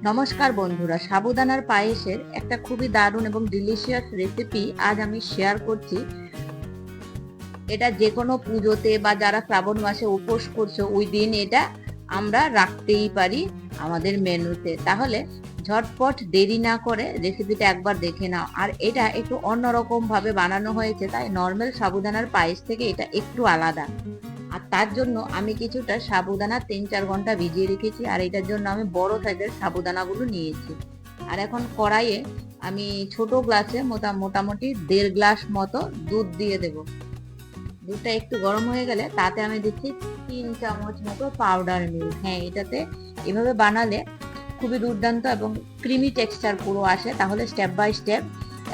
নমস্কার বন্ধুরা, সাবুদানার পায়েসের একটা খুবই দারুণ এবং ডিলিশিয়াস রেসিপি আজ আমি শেয়ার করছি। এটা যে কোনো পুজোতে বা যারা শ্রাবণ মাসে উপোস করছো ওই দিন এটা আমরা রাখতেই পারি আমাদের মেনুতে। তাহলে ঝটপট দেরি না করে রেসিপিটা একবার দেখে নাও। আর এটা একটু অন্যরকম ভাবে বানানো হয়েছে, তাই নর্মাল সাবুদানার পায়েস থেকে এটা একটু আলাদা। আর তার জন্য আমি কিছুটা সাবুদানা 3-4 ঘন্টা ভিজিয়ে রেখেছি, আর এটার জন্য আমি বড় সাইজের সাবুদানাগুলো নিয়েছি। আর এখন কড়াইয়ে আমি ছোট গ্লাসে মোটামুটি 1.5 গ্লাস মতো দুধ দিয়ে দেব। দুধটা একটু গরম হয়ে গেলে তাতে আমি দিচ্ছি 3 চামচ মতো পাউডার মিল্ক। হ্যাঁ, এটাতে এভাবে বানালে খুবই দুর্দান্ত এবং ক্রিমি টেক্সচার পুরো আসে। তাহলে স্টেপ বাই স্টেপ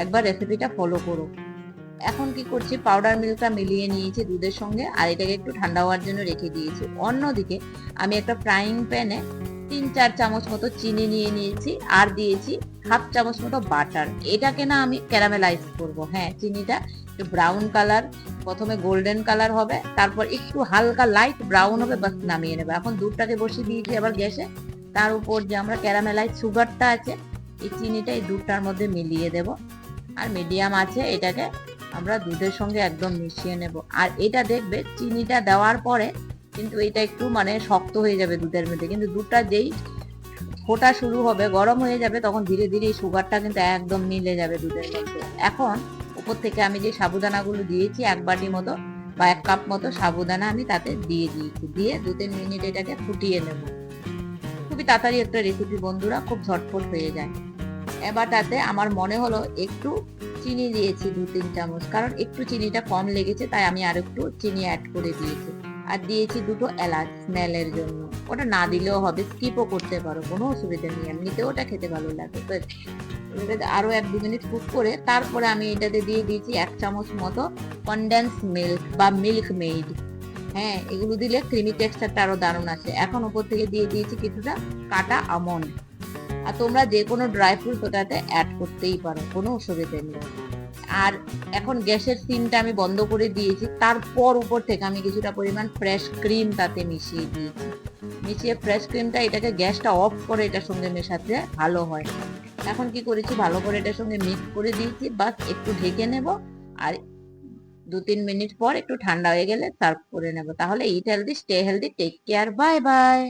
একবার রেসিপিটা ফলো করো। এখন কি করছি, পাউডার মিল্কটা মিলিয়ে নিয়েছি দুধের সঙ্গে, আর এটাকে একটু ঠান্ডা হওয়ার জন্য রেখে দিয়েছি। অন্যদিকে আমি একটা ফ্রাইং প্যানে 3-4 চামচ মতো চিনি নিয়ে নিয়েছি, আর দিয়েছি 1/2 চামচ মতো বাটার। এটাকে না আমি ক্যারামেলাইজ করব। হ্যাঁ, চিনিটা একটু ব্রাউন কালার, প্রথমে গোল্ডেন কালার হবে, তারপর একটু হালকা লাইট ব্রাউন হবে, বাস নামিয়ে নেবে। এখন দুধটাকে বসিয়ে দিয়েছি আবার গ্যাসে। তার উপর যে আমরা ক্যারামেলাইজ সুগারটা আছে, এই চিনিটা এই দুধটার মধ্যে মিলিয়ে দেব। আর মিডিয়াম আছে এটাকে আমরা দুধের সঙ্গে একদম মিশিয়ে নেব। আর এটা দেখবে চিনিটা দেওয়ার পরে কিন্তু এটা একটু শক্ত হয়ে যাবে দুধের মধ্যে, কিন্তু দুধটা যেই ফোটা শুরু হবে, গরম হয়ে যাবে, তখন ধীরে ধীরে এই সুগারটা কিন্তু একদম মিলে যাবে দুধের মধ্যে। এখন উপর থেকে আমি যে সাবুদানাগুলো দিয়েছি 1 বাটি মতো বা 1 কাপ মতো সাবুদানা আমি তাতে দিয়ে দিয়েছি। দিয়ে 2-3 মিনিট এটাকে ফুটিয়ে নেব। খুবই তাড়াতাড়ি একটা রেসিপি বন্ধুরা, খুব ঝটপট হয়ে যায়। এবার তাতে আমার মনে হলো একটু চিনি দিয়েছি 2-3 চামচ, কারণ একটু চিনিটা কম লেগেছে, তাই আমি আর একটু চিনি অ্যাড করে দিয়েছি। আর দিয়েছি 2টো এলাচ স্মেলের জন্য। ওটা না দিলেও হবে, স্কিপও করতে পারো, কোনো অসুবিধা নেই, এমনিতেও ওটা খেতে ভালো লাগে। তো এটাতে আরো 1-2 মিনিট কুক করে তারপরে আমি এটাতে দিয়ে দিয়েছি 1 চামচ মতো কনডেন্স মিল্ক বা মিল্ক মেড। হ্যাঁ, এগুলো দিলে ক্রিমি টেক্সচারটা আরো দারুণ আসে। এখন উপর থেকে দিয়ে দিয়েছি কিছুটা কাটা আমন্ড। আর তোমরা যে কোনো ড্রাই ফ্রুট ওটাতে অ্যাড করতেই পারো, কোনো অসুবিধা নেই। আর এখন গ্যাসের সিমটা আমি বন্ধ করে দিয়েছি। তারপর উপর থেকে আমি কিছুটা পরিমাণ ফ্রেশ ক্রিম তাতে মিশিয়ে দিয়েছি। মিশিয়ে ফ্রেশ ক্রিমটা এটাকে গ্যাসটা অফ করে এটার সঙ্গে মেশাতে ভালো হয়। এখন কি করেছি, ভালো করে এটার সঙ্গে মিক্স করে দিয়েছি, বাস একটু ঢেকে নেব। আর 2-3 মিনিট পর একটু ঠান্ডা হয়ে গেলে সার্ভ করে নেব। তাহলে eat healthy, stay healthy, take care, bye by.